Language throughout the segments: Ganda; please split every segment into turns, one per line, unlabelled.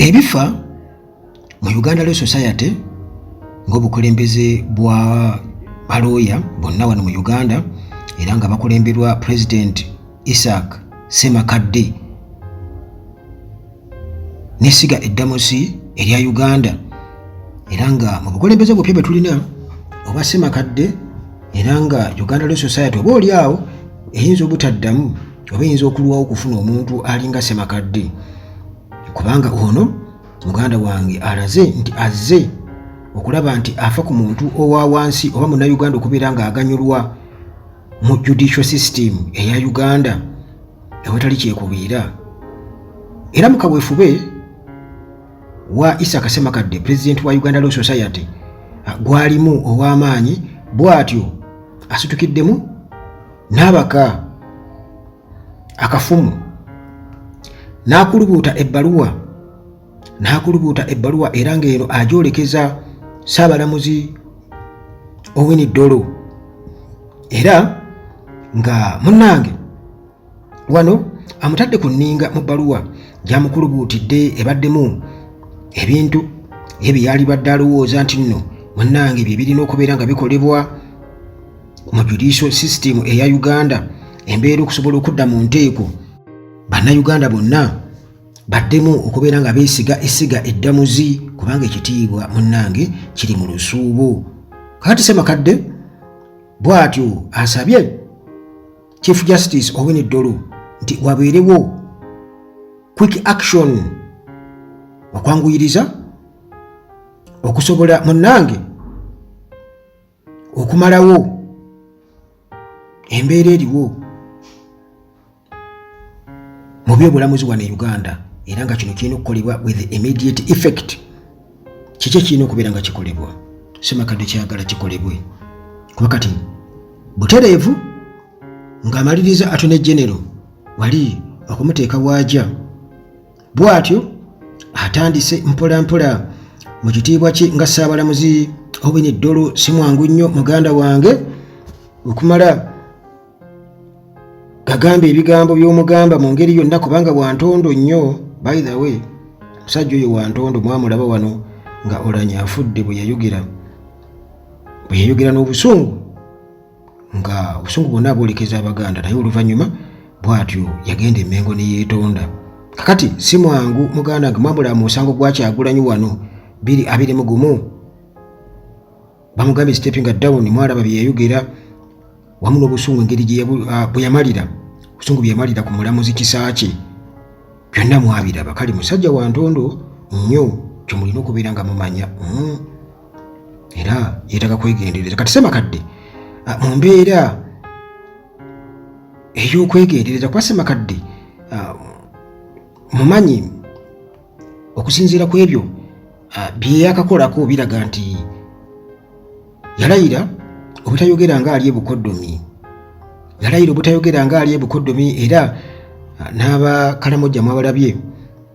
ebifa mu Uganda Law Society ng'obukulembeze bwa balooya bonna wano mu Uganda era nga bakulemberwa President Isaac Ssemakadde n'essiga eddamusi erya Uganda era nga mu bukulembeze bwopya bwe tulina obwa Ssemakadde era nga Uganda Law Society oba oli awo eyinza obutaddamu oba eyinza okulwawo okufuna omuntu alinga Ssemakadde kubanga ono muganda wange alaze nti azze okulaba nti afa ku muntu owa wansi oba munnayuganda okubeera ng'aganyulwa mu judicial system eya Uganda ewatali kyekubiira era mu kabwefube wa Isaac Ssemakadde President wa Uganda Law Society gwalimu ow'amaanyi bw'atyo asitukiddemu n'abaka akafumu n'akulubuuta ebbaluwa era ng'eno agyolekeza Ssaabalamuzi Owiny Dollo era nga munnange wano amutadde ku nninga mu bbaluwa gy'amukulubuutidde ebaddemu ebintu ebyali badde alowooza nti nno munnange bye birina okubeera nga bikolebwa mu judicial system eya Uganda embeera okusobola okudda mu nteeko bannayuganda bonna baddemu okubeera nga beesiga essiga eddamuzi kubanga ekitiibwa munnange kiri mu lusuubo. Kakati Ssemakadde bw'atyo asabye Chief Justice Owiny Dollo nti wabeerewo quick action okwanguyiriza okusobola munnange okumalawo embeera eriwo mu byobulamuzi wano e Uganda era nga kino kirina okukolebwa with immediate effect. Kiki kirina okubeera nga kikolebwa? Ssemakadde kyagala kikolebwe kuba kati butereevu ng'amaliriza Attorney General wali okumuteeka waaja bw'atyo atandise mpola mpola mu kitiibwa kye nga Ssaabalamuzi Owiny Dollo si mwangu nnyo muganda wange okumala gagamba ebigambo by'omugamba mu ngeri yonna kubanga wantondo nnyo. By the way musajja oyo wantondo mwamulaba wano nga Oulanyah afudde bwe yayogera n'obusungu nga obusungu bwonna abwolekeza Abaganda naye oluvannyuma bw'atyo yagenda e Mengo ne yeetonda. Kakati si mwangu muganda nga mwamulaba mu musango gwa Kyagulanyi wano 221 bamugambye stepping down mwalaba bye yayogera wamu n'obusungu engeri bwe yamalira obusungu bye yamalira ku mulamuzi Kisaakye byonna mwabiraba. Kale musajja wa ntondo nnyo kyemulina okubeera nga mumanya era yeetaaga kwegendereza. Kati Ssemakadde mu mbeera ey'okwegendereza kuba Ssemakadde mumanyi okusinziira ku ebyo bye yakakolako biraga nti yalayira obutayogera nga ali ebukoddomi era n'abakalamojja mwabalabye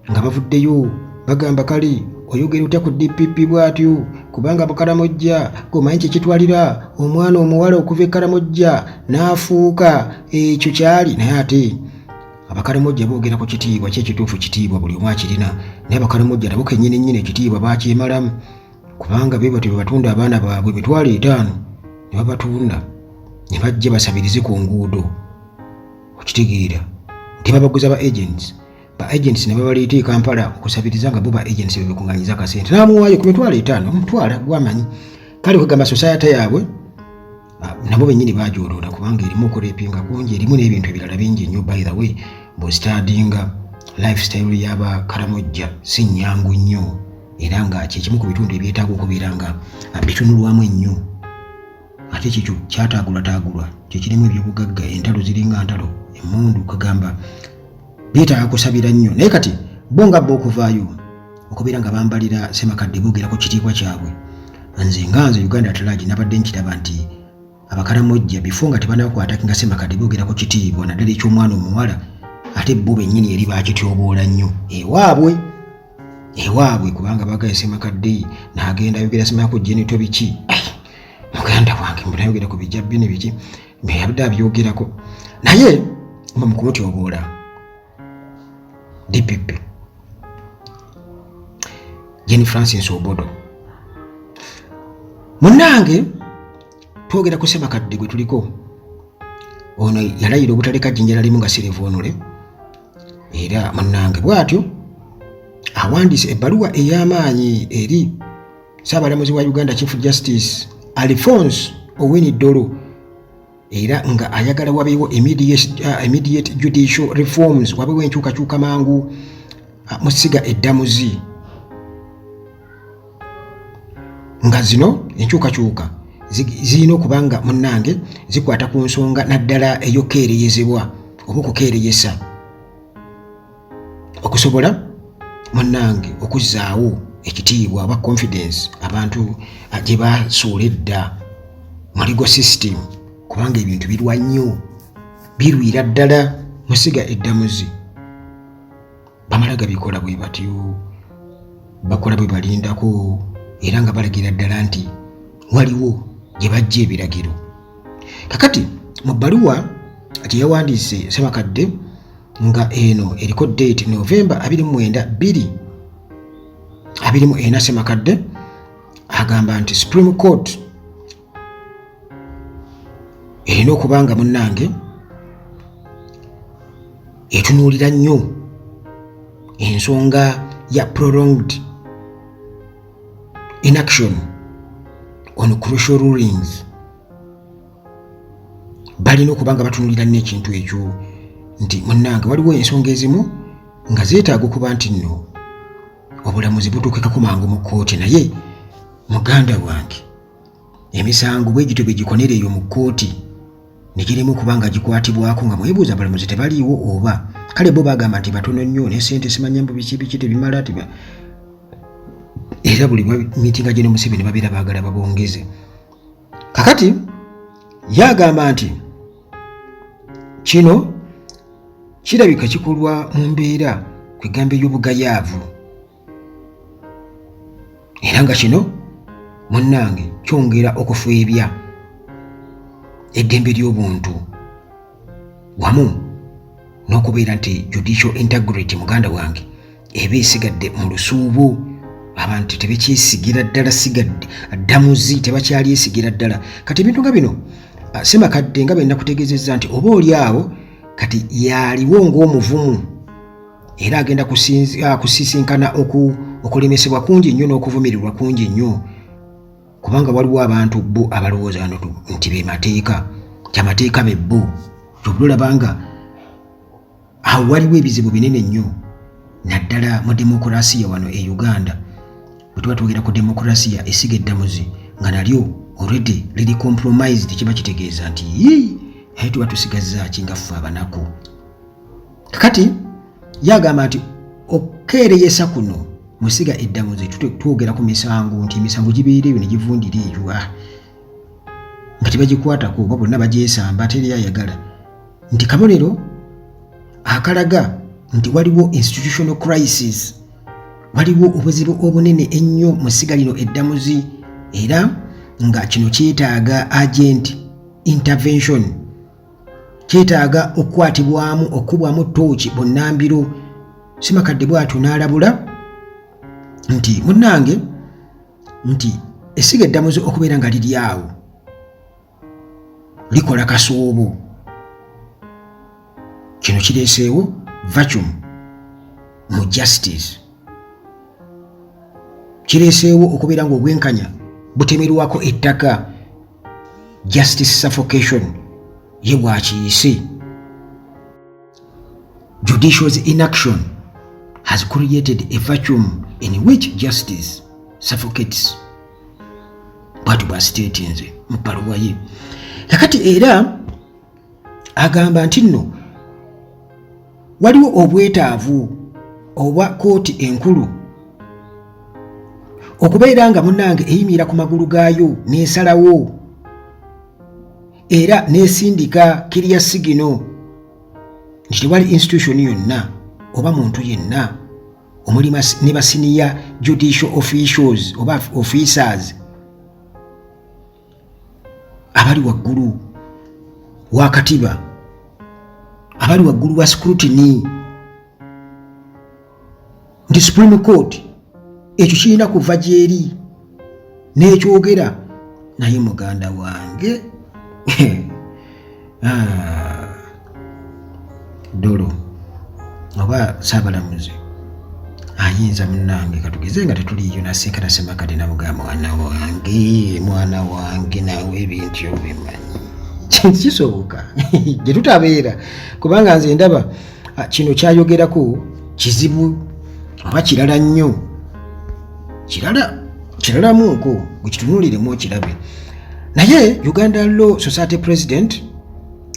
nga bavuddeyo bagamba kale oyogera otya ku DPP bw'atyo kubanga abakalamojja gomanyi kyekitwalira omwana omuwala okuva ekalamojja n'afuuka ekyo kyali naye ate abakalamojja boogera ku kitiibwa kyekituufu kitiibwa buli omu akirina naye abakalamojja nabo kennyini ekitiibwa bakyemalamu kubanga be batyo batunda abaana baabwe 5,000 ne babatunda ne bajja basabirize ku nguudo okitegeera nti babaguza ba agents ne babaleeta e Kampala okusabiriza nga bo ba agents bebekunganyiza akasente n'amuwaayo ku 5,000 omutwala gwamanyi. Kale kwegamba society yaabwe nabo bennyini bagyoloola kubanga erimu okurepinga kungi erimu n'ebintu ebirala bingi nnyo. By the way bw'ostadinga lifestyle y'abakalamojja si nnyangu nnyo era nga kyekimu ku bitundu ebyetaaga okubeera nga bitunulwamu ennyo ate kikyo kyataagulwa kyekirimu ebyobugagga entalo ziringa ntalo emmundu kagamba byetaaga kusabira nnyo. Naye kati bo nga bo okuvaayo okubeera nga bambalira Ssemakadde boogera ku kitiibwa kyabwe nze Uganda at large nabadde nkiraba nti abakalamojja bifo nga tebanakwataki nga Ssemakadde boogera ku kitiibwa naddala eky'omwana omuwala ate bo bennyini eri bakityoboola nnyo ewaabwe kubanga bagaye Ssemakadde n'agenda ayogera Ssemaka jenito biki muganda wange mbunayogera ku bijjabbi ne biki yabadde abyogerako naye mu kumutyoboola DPP Jane Francis Obodo. Munnange twogera ku Ssemakadde gwe tuliko ono yalayira obutaleka jjinjala limu nga sirivuunule, era munnange bw'atyo awandiise ebbaluwa ey'amaanyi eri Ssaabalamuzi wa Uganda Chief Justice Alphonse Owiny Dollo, era nga ayagala wabeewo immediate judicial reforms, wabeewo enkyukakyuka mangu mu ssiga eddamuzi, nga zino enkyukakyuka zirina okuba nga munnange zikwata ku nsonga naddala ey'okukeereyezebwa oba okukeereyesa, okusobola munnange okuzzaawo ekitiibwa oba confidence abantu gye basuula edda mu legal system, kubanga ebintu birwa nnyo, birwira ddala mu ssiga eddamuzi. Bamala gabikola bwe batyo, bakola bwe balindako, era nga balagira ddala nti waliwo gye bajja ebiragiro. Kakati mu bbaluwa gye yawandiise Ssemakadde nga eno eriko date November 29, Ssemakadde agamba nti Supreme Court erina okuba nga munnange etunuulira nnyo ensonga ya prolonged inaction on crucial rulings. Balina okuba nga batunuulira nnyo ekintu ekyo nti munnange waliwo ensonga ezimu nga zeetaaga okuba nti nno obulamuzi butuukikako mangu mu kkooti, naye muganda wange emisango bwe gityo bwe gikonera eyo mu kkooti ne giremu okuba nga gikwatibwako nga mwebuuza abalamuzi tebaliiwo, oba kale bo bagamba nti batono nnyo ne ssente simanya mbu biki tebimala era buli miitinga gino Museveni babeera baagala babongeze. Kakati yagamba nti kino kirabika kikolwa mu mbeera kwegamba ey'obugayaavu, era nga kino munnange kyongera okufeebya eddembe ly'obuntu wamu n'okubeera nti judicial integrity muganda wange eba esigadde mu lusuubo, abantu tebakyesigira ddala sigadde addamuzi tebakyali esigira ddala. Kati ebintu nga bino Ssemakadde nga bena kutegeezezza nti oba oli awo kati yaliwo ng'omuvumu, era agenda kusisinkana okulemesebwa kungi nnyo n'okuvumirirwa kungi nnyo, kubanga waliwo abantu bo abalowooza nti be mateeka kyamateeka be bo. Kyobulabanga awo waliwo ebizibu binene nnyo naddala mu demokulasiya wano e Uganda. Bwe tuba twogera ku demokulasiya essiga eddamuzi nga nalyo already liri compromised, kiba kitegeeza nti naye tuba tusigazza ki nga ffe abanaku. Kakati yagamba nti okukeereyesa kuno mu ssiga eddamuzi twogera ku misango nti emisango gibeera eyo ne givundira eyo nga tebagikwatako oba bonna bagyesamba teri ayagala, nti kabonero akalaga nti waliwo institutional crisis, waliwo obuzibu obunene ennyo mu ssiga lino eddamuzi, era nga kino kyetaaga agent intervention, kyetaaga okukwatibwamu okubwamu tooki bonnambiro. Ssemakadde bw'atyo n'alabula nti munnange nti essiga eddamuzi okubeera nga liri awo likola kasoobo, kino kireeseewo vacuum mu justice, kireeseewo okubeera nga obwenkanya butemerwako ettaka, justice suffocation ye bwakiyise. Judicial inaction has created a vacuum in which justice suffocates. Bwatu bwa statinze mu bbaluwa ye. Kakati era agamba nti nno waliwo obwetaavu obwa kooti enkulu okubeera nga munnange eyimira ku magulu gaayo n'esalawo era n'esindika kiriya sigino nti tewali institution yonna oba muntu yenna omuli ne basiniya judicial officials oba officers abali waggulu wa katiba, abali waggulu wa scrutiny, nti Supreme Court ekyo kirina kuva gyeri n'ekyogera naye muganda wange Dolo oba Saabalamuzi ayinza munnange katugeze nga tetuliyo nasenkana Ssemakadde namugamba mwana wange nawe ebintu obimanyi kisoboka gye tutabeera kubanga nze ndaba kino kyayogerako kizibu oba kirala nnyo kiralamuko gwekitunuuliremu okirabe naye Uganda Law Society President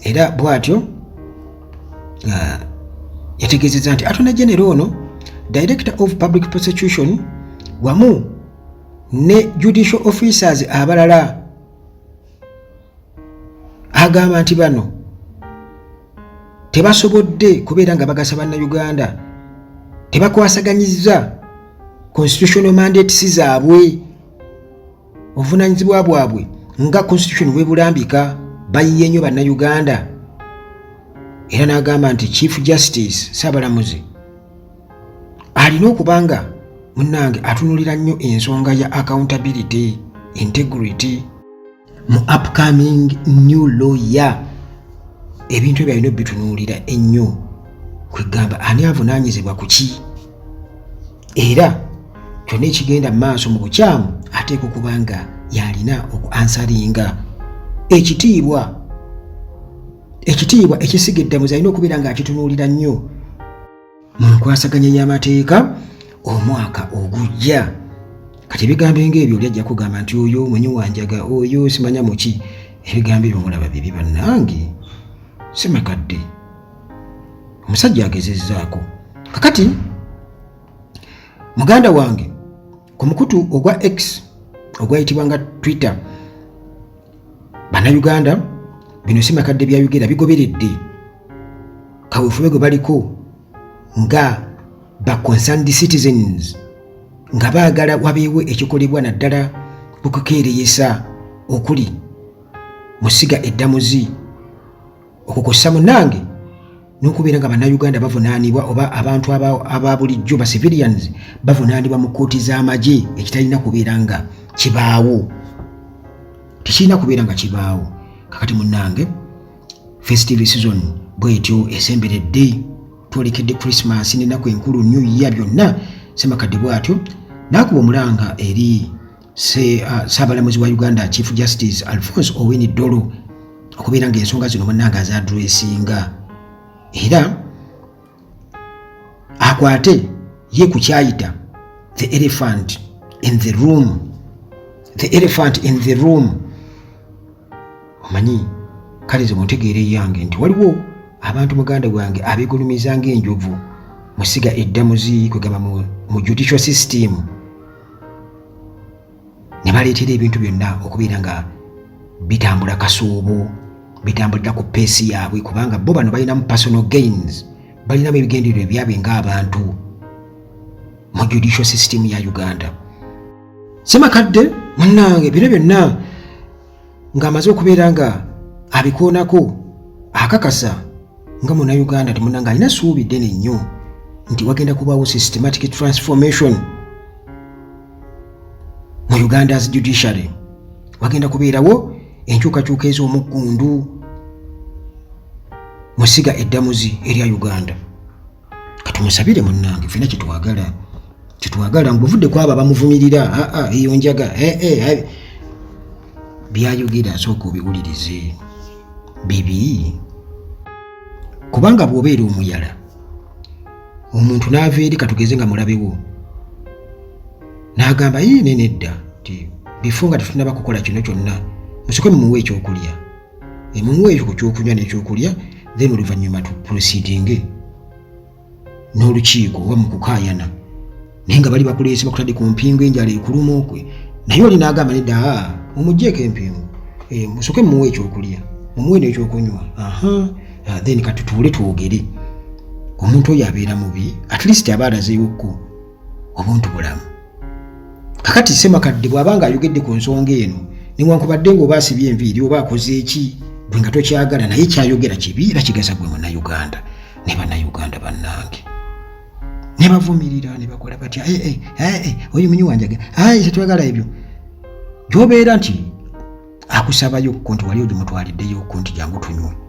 era bw'atyo yategeezezza nti Attorney General ono Director of Public Prosecution wamu ne Judicial Officers abalala agamba nti bano tebasobodde kubeera nga bagasa bannayuganda tebakwasaganyizza constitutional mandates zaabwe obuvunaanyizibwa bwabwe nga constitution bwebulambika bayiye nnyo bannayuganda era n'agamba nti Chief Justice Saabalamuzi alina okubanga munnange atunulira nnyo ensonga ya accountability integrity mu upcoming new lawyer ebintu ebyo alina bitunuulira ennyo kwegamba ani avunaanyizibwa ku ki era kyonna ekigenda mu maaso mu bukyamu ateeka okubanga yalina okuansaringa ekitiibwa ekisiga eddamuzi alina okubeera nga akitunuulira nnyo mu nkwasaganya y'amateeka omwaka ogujja kati ebigambo ng'ebyo oli ajja kugamba nti oyo mwenye wanjaga oyo simanya muki ebigambo ebyo mulaba bibi bannange Ssemakadde omusajja agezezzaako kakati muganda wange ku mukutu ogwa X ogwayitibwa nga Twitter bannayuganda bino Ssemakadde byayogera bigoberedde kaweefube gwe baliko nga ba concerned citizens nga baagala wabeewo ekikolebwa naddala okukeereyesa okuli musiga eddamuzi okukosa munnange n'okubeera nga bannayuganda bavunaanibwa oba abantu aba bulijjo ba civilians bavunaanibwa mu kkooti z'amagye ekitalina kubeera nga kibaawo tekirina kubeera nga kibaawo kakati munnange festive season bwetyo esemberedde twolekedde Christmas n'ennaku enkulu New Year byonna Ssemakadde bw'atyo n'akuba omulanga eri Saabalamuzi wa Uganda Chief Justice Alphonse Owiny Dollo okubeera ng'ensonga zino munnange azaadressinga era akwate ye ku kyayita the elephant in the room omanyi kale ze muntegeere yange nti waliwo abantu muganda gwange abeegulumiza ng'enjovu musiga eddamuzi kwegamba mu judicial system ne baleetera ebintu byonna okubeera nga bitambula kasoobo bitambulira ku peesi yaabwe kubanga bo bano balinamu personal gains balinamu ebigendererwa byabwe ng'abantu mu judicial system ya Uganda. Ssemakadde munnange bino byonna ng'amaze okubeera nga abikoonako akakasa nga munnayuganda ti munnange alina ssuubi ddene nnyo nti wagenda kubaawo systematic transformation mu Uganda's judiciary wagenda kubeerawo enkyukakyuka ez'omuggundu musiga eddamuzi erya Uganda katumusabire munnange fena kitwagala nguvudde kwaba bamuvumirira eyo njaga byayogera asooka obiwulirize bibi kubanga bw'obeera omuyala omuntu n'ava eri katugeze nga mulabewo n'agamba nene edda ti bifo nga tetunaba kukola kino kyonna musooke mumuwe ekyokulya mumuwe ekyo kyokunywa n'ekyokulya then oluvannyuma tuproceedinge n'olukiiko oba mu kukaayana naye nga bali bakuleese bakutadde ku mpingo enjala ekuluma okwe naye oli n'agamba nedda mumugjeeko empingo musooke mumuwe ekyokulya mumuwe n'ekyokunywa then katutuule twogere omuntu oyo abeera mubi at least aba alazeewokko obuntu bulamu kakati Ssemakadde bw'abanga ayogedde ku nsonga eno newankubadde ng'oba asibye enviiri oba akoze eki bwe nga tokyagala naye kyayogera kibi era kigasa gwe munnayuganda ne bannayuganda bannange ne bavumirira ne bakola batya oyo munyi wanjage tetwagala ebyo gyobeera nti akusabayo nti wali ogimutwaliddeyo nti jangu tunywa